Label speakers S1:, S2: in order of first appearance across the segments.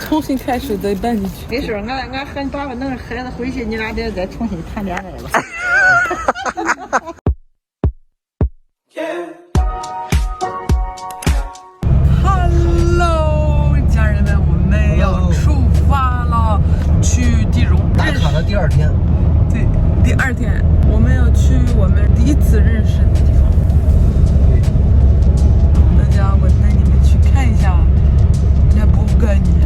S1: 重新开始再搬进去。
S2: 没事，俺和你爸爸弄孩子回去，你俩得再重新谈恋爱了。
S1: Hello， 家人们，我们要出发了，去地荣。
S3: 打卡的第二天。
S1: 对，第二天我们要去我们第一次认识的地方。大家，我带你们去看一下那布格尼。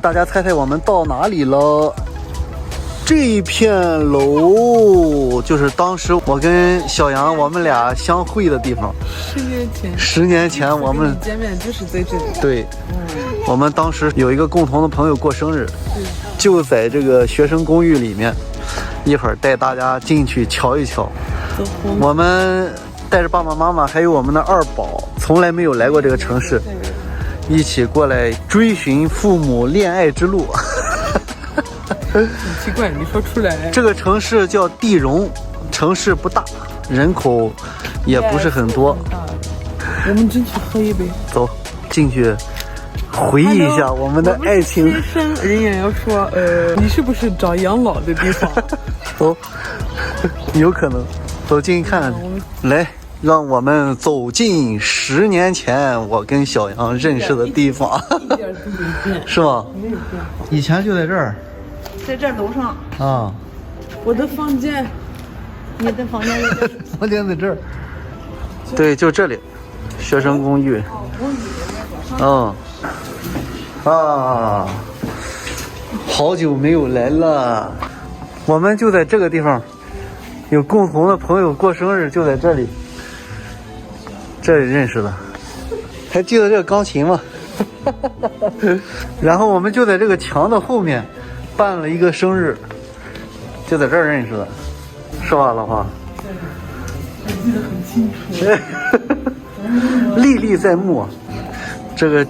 S3: 大家猜猜我们到哪里了？这一片楼就是当时我跟小杨我们俩相会的地方。10年前我们
S1: 见面就是在这里。
S3: 对，我们当时有一个共同的朋友过生日，就在这个学生公寓里面。一会儿带大家进去瞧一瞧。我们带着爸爸妈妈还有我们的二宝，从来没有来过这个城市。一起过来追寻父母恋爱之路。
S1: 很奇怪，你说出来。
S3: 这个城市叫地荣，城市不大，人口也不是很多。
S1: 我们进去喝一杯。
S3: 走，进去回忆一下我们的爱情。
S1: 人家要说，你是不是找养老的地方？
S3: 走，有可能，走进去看看。来。让我们走进10年前我跟小杨认识的地方。是吗？以前就在这儿，
S2: 在这楼上
S3: 啊。
S1: 我的房间，
S2: 你的房间在这儿。
S3: 房间在这儿。对，就这里，学生公寓。好久没有来了。我们就在这个地方，有共同的朋友过生日，就在这里。这里认识的，还记得这个钢琴吗？然后我们就在这个墙的后面办了一个生日，就在这儿认识的，是吧，老黄？
S1: 我记得很清楚，
S3: 历历在目。这个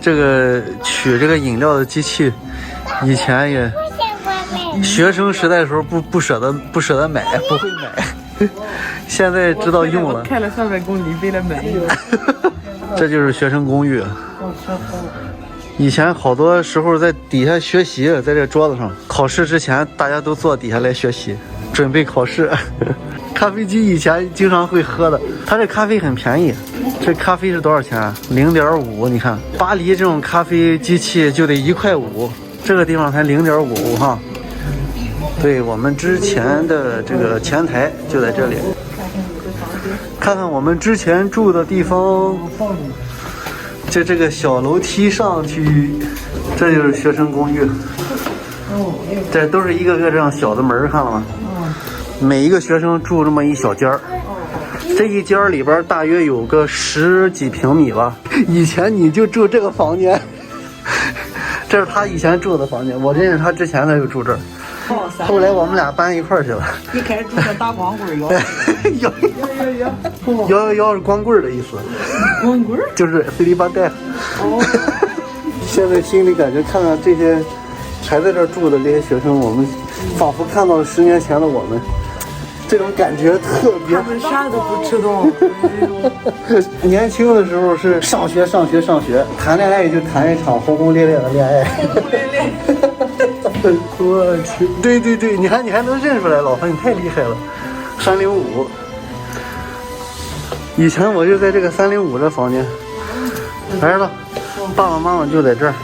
S3: 取这个饮料的机器，以前也学生时代的时候不舍得买，不会买。现在知道用了，
S1: 开了300公里为了买一个。
S3: 这就是学生公寓。以前好多时候在底下学习，在这桌子上，考试之前大家都坐底下来学习，准备考试。咖啡机以前经常会喝的，它这咖啡很便宜。这咖啡是多少钱？0.5。你看巴黎这种咖啡机器就得1块5，这个地方才0.5哈。对，我们之前的这个前台就在这里。看看我们之前住的地方，就这个小楼梯上去，这就是学生公寓。这都是一个个这样小的门，看了吗？每一个学生住这么一小间儿，这一间里边大约有个10几平米吧。以前你就住这个房间，这是他以前住的房间，我认识他之前他就住这儿。后来我们俩搬一块儿去了。
S2: 一开始住个大光棍
S3: 摇是光棍的意思。
S1: 光棍
S3: 就是随地把带。现在心里感觉看看这些还在这儿住的这些学生，我们仿佛看到了10年前的我们，这种感觉特别。
S1: 他们啥都不知道。
S3: 年轻的时候是上学，谈恋爱就谈一场轰轰烈烈的恋爱。我去，对，你还能认出来，老婆你太厉害了。305，以前我就在这个305这房间。儿子，爸爸妈妈就在这儿。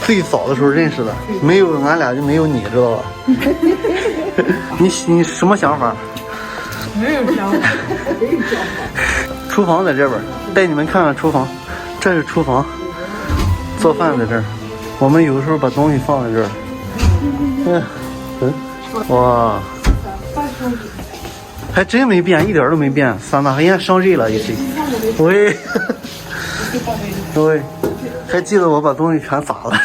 S3: 最早的时候认识的，没有俺俩就没有你，知道吧？你什么想法？
S1: 没有想法。
S3: 厨房在这边，带你们看看厨房。这是厨房，做饭在这儿。我们有的时候把东西放在这儿。哇，还真没变，一点都没变。桑拿人家上任了，也是。喂，还记得我把东西全砸了。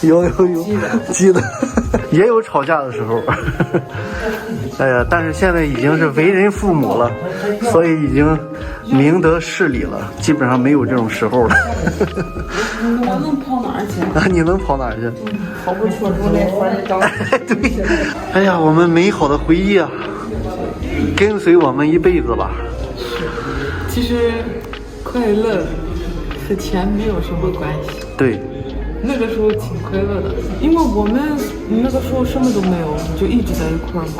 S3: 有，记得，也有吵架的时候。哎呀，但是现在已经是为人父母了，所以已经明得事理了，基本上没有这种时候了。
S1: 我能跑哪儿
S2: 去。
S3: 你能跑哪儿去？
S2: 跑不出路来，反正找。
S3: 对，哎呀，我们美好的回忆啊，跟随我们一辈子吧。
S1: 其实快乐和钱没有什么关系。
S3: 对，
S1: 那个时候挺快乐的，因为我们那个时候什么都没有，就一直在一块儿嘛。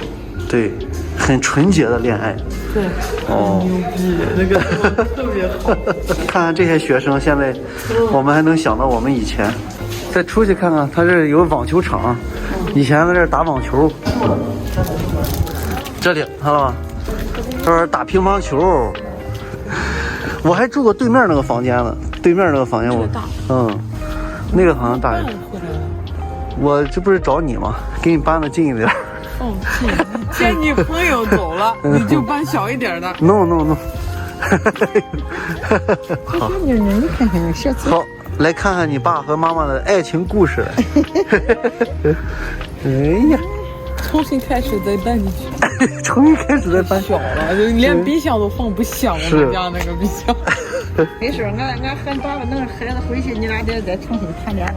S3: 对，很纯洁的恋爱。
S1: 对，
S3: 哦，
S1: 牛逼，那个时候特别好。
S3: 看看这些学生，现在我们还能想到我们以前。再出去看看，他这有网球场，以前在这打网球。这里看到吗？这是打乒乓球。我还住过对面那个房间呢，对面那个房间我，那个好像大一点。我这不是找你吗？给你搬的近一点。
S1: 哦，见你朋友走了，你就搬小一点的。
S3: No。
S2: 好，你看看小子。
S3: 好，来看看你爸和妈妈的爱情故事。哎呀，
S1: 重新开始再搬进去。
S3: 重新开始再搬
S1: 小了，就连冰箱都放不下。我们家那个冰箱。
S2: 没事，俺和爸爸那个孩子回去，你俩得再重新谈恋爱了。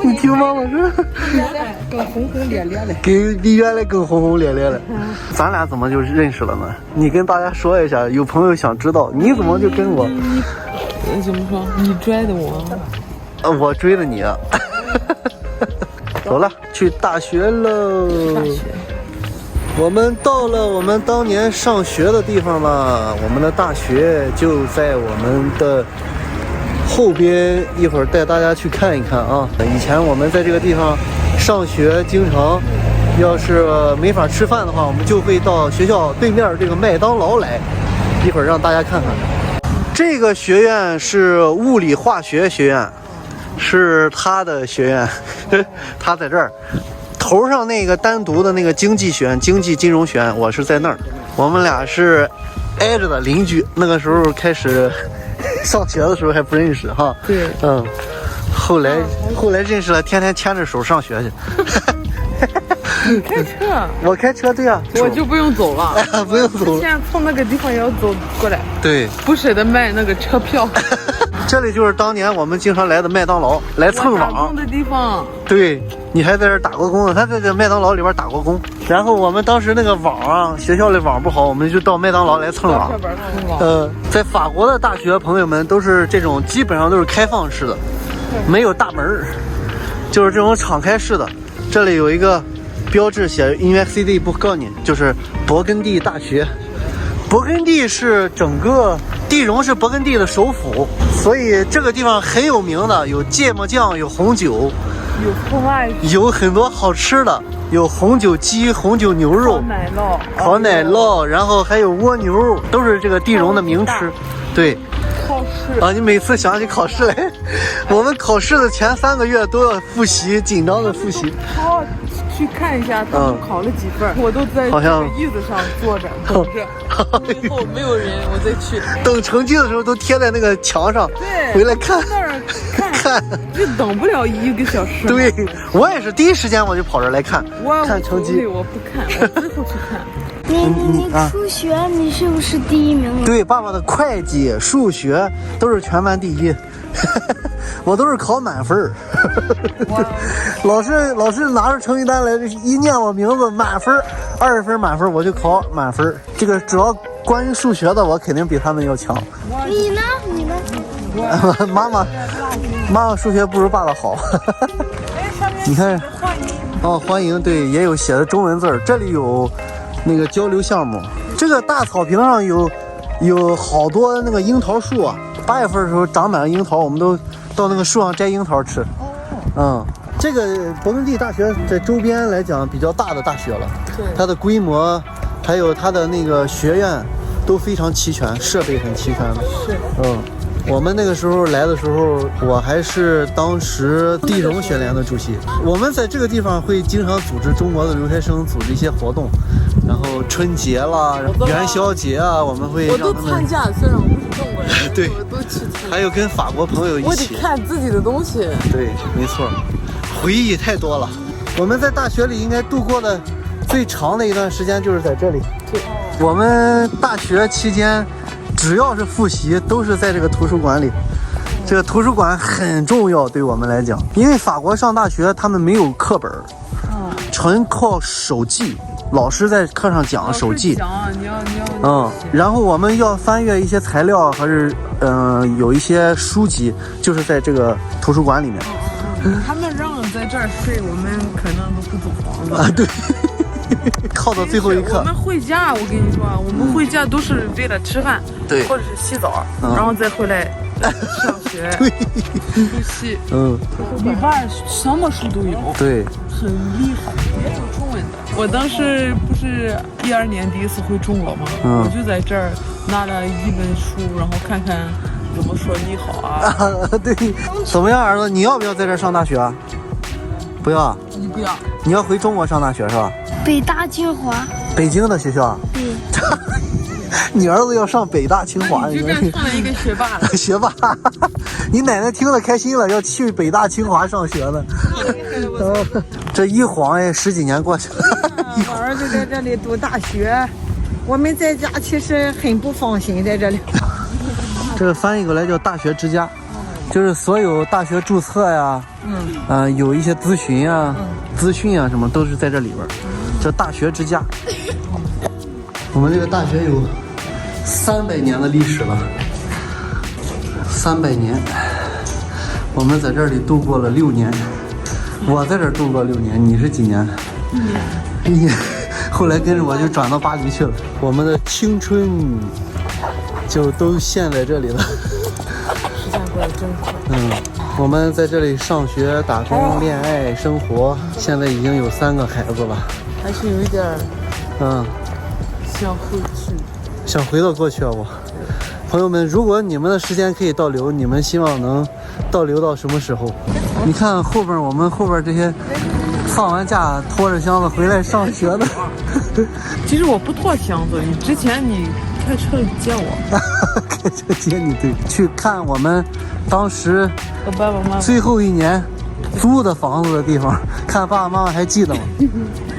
S3: 你听妈妈说，
S2: 更轰轰烈烈的，
S3: 比原来更轰轰烈烈了。咱俩怎么就认识了呢？你跟大家说一下，有朋友想知道，你怎么就跟我？
S1: 怎么说？你追的我？
S3: 我追的你。走了，去大学喽。
S1: 大学。
S3: 我们到了我们当年上学的地方了，我们的大学就在我们的后边，一会儿带大家去看一看啊。以前我们在这个地方上学，经常要是没法吃饭的话，我们就会到学校对面这个麦当劳来，一会儿让大家看看。这个学院是物理化学学院，是他的学院，他在这儿。头上那个单独的那个经济学院、经济金融学院，我是在那儿。我们俩是挨着的邻居。那个时候开始上学的时候还不认识哈。
S1: 对。
S3: 后来认识了，天天牵着手上学去。
S1: 你开车？
S3: 我开车，对呀。
S1: 我就不用走了。
S3: 不用走了。
S1: 现在从那个地方也要走过来。
S3: 对。
S1: 不舍得卖那个车票。
S3: 这里就是当年我们经常来的麦当劳，来蹭网。
S1: 打工的地方。
S3: 对，你还在这儿打过工呢，他在这麦当劳里边打过工。然后我们当时那个网啊，学校里网不好，我们就到麦当劳来蹭网。在法国的大学，朋友们都是这种，基本上都是开放式的，没有大门，就是这种敞开式的。这里有一个标志写 Université Bourgogne， 就是勃艮第大学。勃艮第是整个地荣是勃艮第的首府，所以这个地方很有名的，有芥末酱，有红酒，有很多好吃的，有红酒鸡、红酒牛肉、烤奶酪，然后还有蜗牛，都是这个地荣的名吃。对，
S1: 考试
S3: 啊，你每次想起考试来，我们考试的前3个月都要复习，紧张的复习。
S1: 去看一下他们考了几分，我都在这个椅子上坐着等着，以后没有人我再去。
S3: 等成绩的时候都贴在那个墙上，
S1: 对，
S3: 回来看
S1: 那儿看，就等不了1个小时。
S3: 对，我也是第一时间我就跑这来看，看成绩。
S1: 我不看，我最后去看。
S4: 你数学你是不是第1名？
S3: 对，爸爸的会计、数学都是全班第1。我都是考满分。老师拿着成绩单来，一念我名字满分，20分满分，我就考满分。这个主要关于数学的，我肯定比他们要强。
S4: 你呢？
S3: 妈妈数学不如爸爸好。你看，欢迎，对，也有写的中文字儿。这里有那个交流项目。这个大草坪上有好多那个樱桃树啊。8月份的时候长满了樱桃，我们都到那个树上摘樱桃吃。这个勃艮第大学在周边来讲比较大的大学了，
S1: 对，
S3: 它的规模还有它的那个学院都非常齐全，设备很齐全的。
S1: 是，
S3: 我们那个时候来的时候，我还是当时地荣学联的主席。我们在这个地方会经常组织中国的留学生组织一些活动，然后春节啦、元宵节啊，我们会让他们。
S1: 我都参加，虽然我不是中国人，
S3: 对，
S1: 我都去参加。
S3: 还有跟法国朋友一起。
S1: 我得看自己的东西。
S3: 对，没错，回忆太多了。我们在大学里应该度过的最长的一段时间就是在这里。
S1: 对，
S3: 我们大学期间。只要是复习，都是在这个图书馆里。这个图书馆很重要，对我们来讲，因为法国上大学他们没有课本，纯靠手记。老师在课上讲手记，
S1: 你要
S3: 然后我们要翻阅一些材料，还是有一些书籍，就是在这个图书馆里面。
S1: 他们让在这儿睡，我们可能都不租房子
S3: 啊，对，靠到最后一刻。
S1: 我们回家，我跟你说，我们回家都是为了吃饭，
S3: 对，
S1: 或者是洗澡，然后再回来上学，
S3: 对，
S1: 补习，里边什么书都有，
S3: 对，
S1: 很厉害，也有中文的。我当时不是12年第一次回中国吗？我就在这儿拿了一本书，然后看看怎么说你好啊。
S3: 对，怎么样，儿子？你要不要在这儿上大学啊？不要。
S1: 你不要？
S3: 你要回中国上大学是吧？
S4: 北大清华。
S3: 北京的学校啊？
S4: 对。
S3: 你儿子要上北大清华，
S1: 你就干成了一个学霸了。
S3: 学霸，你奶奶听了开心了，要去北大清华上学呢。这一晃哎，10几年过去了。
S2: 我儿子在这里读大学，我们在家其实很不放心在这里。
S3: 这个翻译过来叫大学之家，就是所有大学注册呀，有一些咨询啊、资讯啊什么都是在这里边，叫大学之家。我们这个大学有300年的历史了，300年，我们在这里度过了6年，我在这儿度过6年，你是几年？1年。后来跟着我就转到巴黎去了，我们的青春就都陷在这里了。
S1: 时间过得真快。
S3: 我们在这里上学、打工、恋爱、生活，现在已经有3个孩子了，
S1: 还是有一点想回去，
S3: 想回到过去啊！朋友们，如果你们的时间可以倒流，你们希望能倒流到什么时候？你看后边，我们后边这些放完假拖着箱子回来上学的。
S1: 其实我不拖箱子，之前你开车接我，
S3: 开车接你，对，去看我们当时
S1: 我爸爸妈妈
S3: 最后1年租的房子的地方，看爸爸妈妈还记得吗？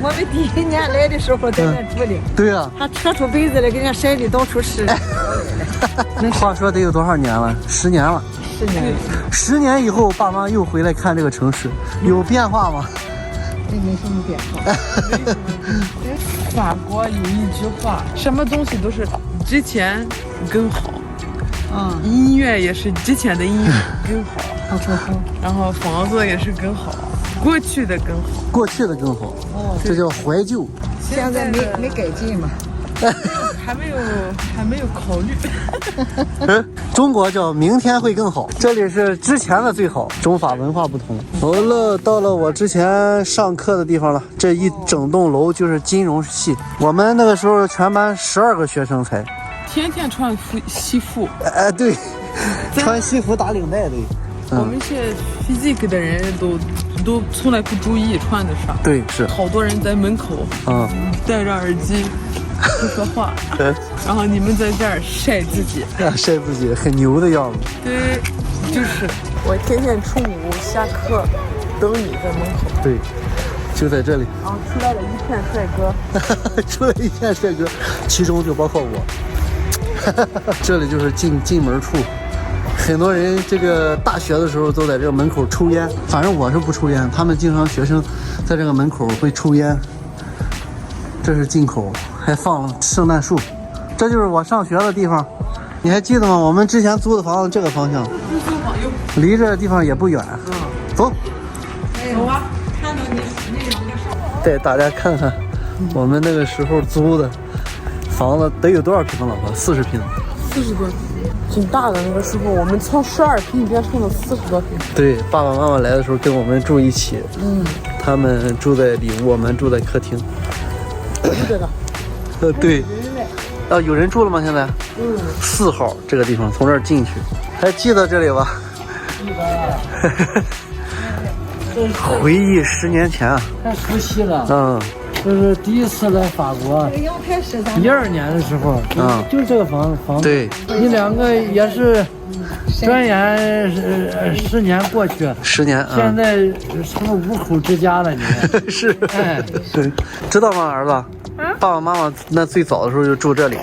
S2: 我们第1年来的时候在那住的，
S3: 对啊，
S2: 他扯出被子来给人家晒的到处是。
S3: 那话说得有多少年了？10年了。
S2: 10年。
S3: 10年以后，爸妈又回来看这个城市，有变化吗？
S2: 没什么变化。
S1: 法国有一句话，什么东西都是之前更好，音乐也是之前的音乐更好，然后房子也是更好，过去的更好，
S3: 过去的更好，这叫怀旧。
S2: 现在没改进嘛。
S1: 还没有考虑。
S3: 中国叫明天会更好，这里是之前的最好。中法文化不同。好了，到了我之前上课的地方了。这一整栋楼就是金融系，我们那个时候全班12个学生才。
S1: 天天穿西服。
S3: 对，穿西服打领带的。
S1: 我们学 physics 的人都从来不注意穿的啥。
S3: 对，是。
S1: 好多人在门口，戴着耳机。不说话，然后你们在这儿晒自己，
S3: 晒自己很牛的样子。
S1: 对，就是我天天中午下课等你在门口。
S3: 对，就在这里。
S1: 然后出来了一片帅哥，
S3: 出来一片帅哥，其中就包括我。这里就是进门处，很多人这个大学的时候都在这个门口抽烟，反正我是不抽烟，他们经常学生在这个门口会抽烟。这是进口，还放了圣诞树，这就是我上学的地方。你还记得吗？我们之前租的房子这个方向，离这个地方也不远。走，
S2: 走啊！看到你那两个少。
S3: 带大家看看我们那个时候租的房子得有多少平了？老婆，40平。
S1: 40多平，挺大的。那个时候我们从12平变成了40多平。
S3: 对，爸爸妈妈来的时候跟我们住一起。他们住在里屋，我们住在客厅。
S1: 这个，
S3: 对，有人住了吗？现在？4号这个地方，从这儿进去，还记得这里吧？回忆10年前啊，
S5: 太熟悉了。就是第一次来法国，12年的时候，就是这个房子。
S3: 对，
S5: 你2个也是，转眼10年过去
S3: ，10年，
S5: 现在成了5口之家了，你看。
S3: 是，知道吗，儿子？爸爸妈妈那最早的时候就住这里。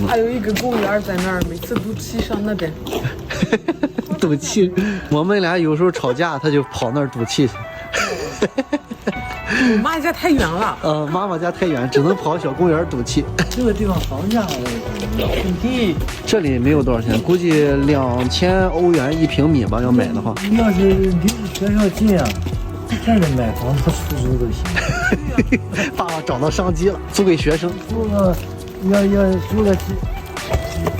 S1: 还有一个公园在那儿，每次都去上那边。
S3: 赌气。我们俩有时候吵架，他就跑那儿赌气去。
S1: 我妈家太远了。
S3: 妈妈家太远，只能跑小公园赌气。
S5: 这个地方房价很低，
S3: 这里没有多少钱，估计2000欧元1平米吧，要买的话。
S5: 要是离学校近啊，现在买房子出租都行。
S3: 爸爸找到商机了，租给学生。
S5: 租个要租个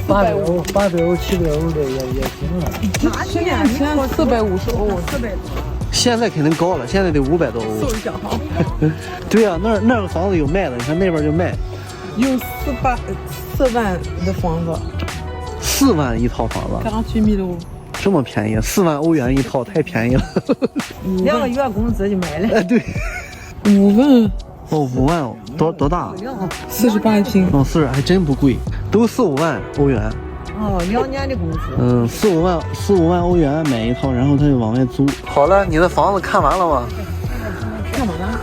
S5: 800欧、700欧的也行了。
S1: 哪去年450欧，400多。
S3: 现在肯定高了，现在得500多欧。
S1: 搜一下哈。
S3: 对呀、那个房子有卖的，你看那边就卖，
S1: 有4万的房子
S3: 4万一套房子，
S1: ，48米楼，
S3: 这么便宜，4万欧元一套，太便宜了。
S2: 2个月工资就买了。
S3: 对。
S1: 5万。
S3: 哦，5万哦，多大
S1: ？48平。
S3: 哦，40还真不贵，都4、5万欧元。
S2: 哦，2年的工资。
S3: 4、5万欧元买一套，然后他就往外租。好了，你的房子看完了吗？
S1: 看完了。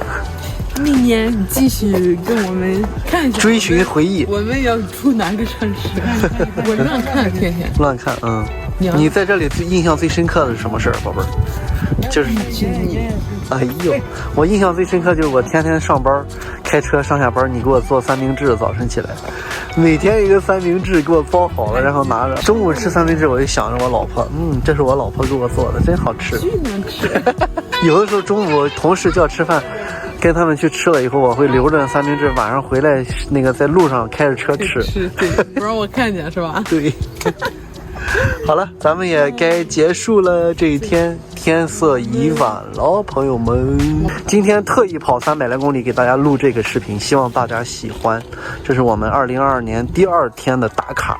S1: 明年继续跟我们看一下，
S3: 追寻回忆。
S1: 我们要住哪个城市？我乱看，天天
S3: 乱看。你在这里印象最深刻的是什么事儿，宝贝儿？就是哎呦，我印象最深刻就是我天天上班开车上下班，你给我做三明治，早晨起来每天一个三明治给我包好了，然后拿着中午吃三明治，我就想着我老婆，这是我老婆给我做的，真好吃。
S1: 巨难吃。
S3: 有的时候中午同事叫吃饭，跟他们去吃了以后，我会留着三明治，晚上回来那个在路上开着车吃，
S1: 对，不让我看见是吧？
S3: 对。好了，咱们也该结束了这一天，天色已晚了，朋友们。今天特意跑300来公里给大家录这个视频，希望大家喜欢。这是我们2022年第2天的打卡，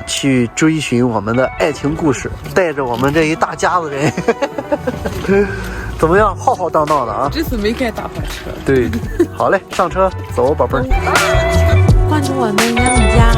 S3: 去追寻我们的爱情故事，带着我们这一大家子人，怎么样？浩浩荡荡的啊！
S1: 这次没开大货车。
S3: 对，好嘞，上车走，宝贝儿。
S4: 关注我们杨米家。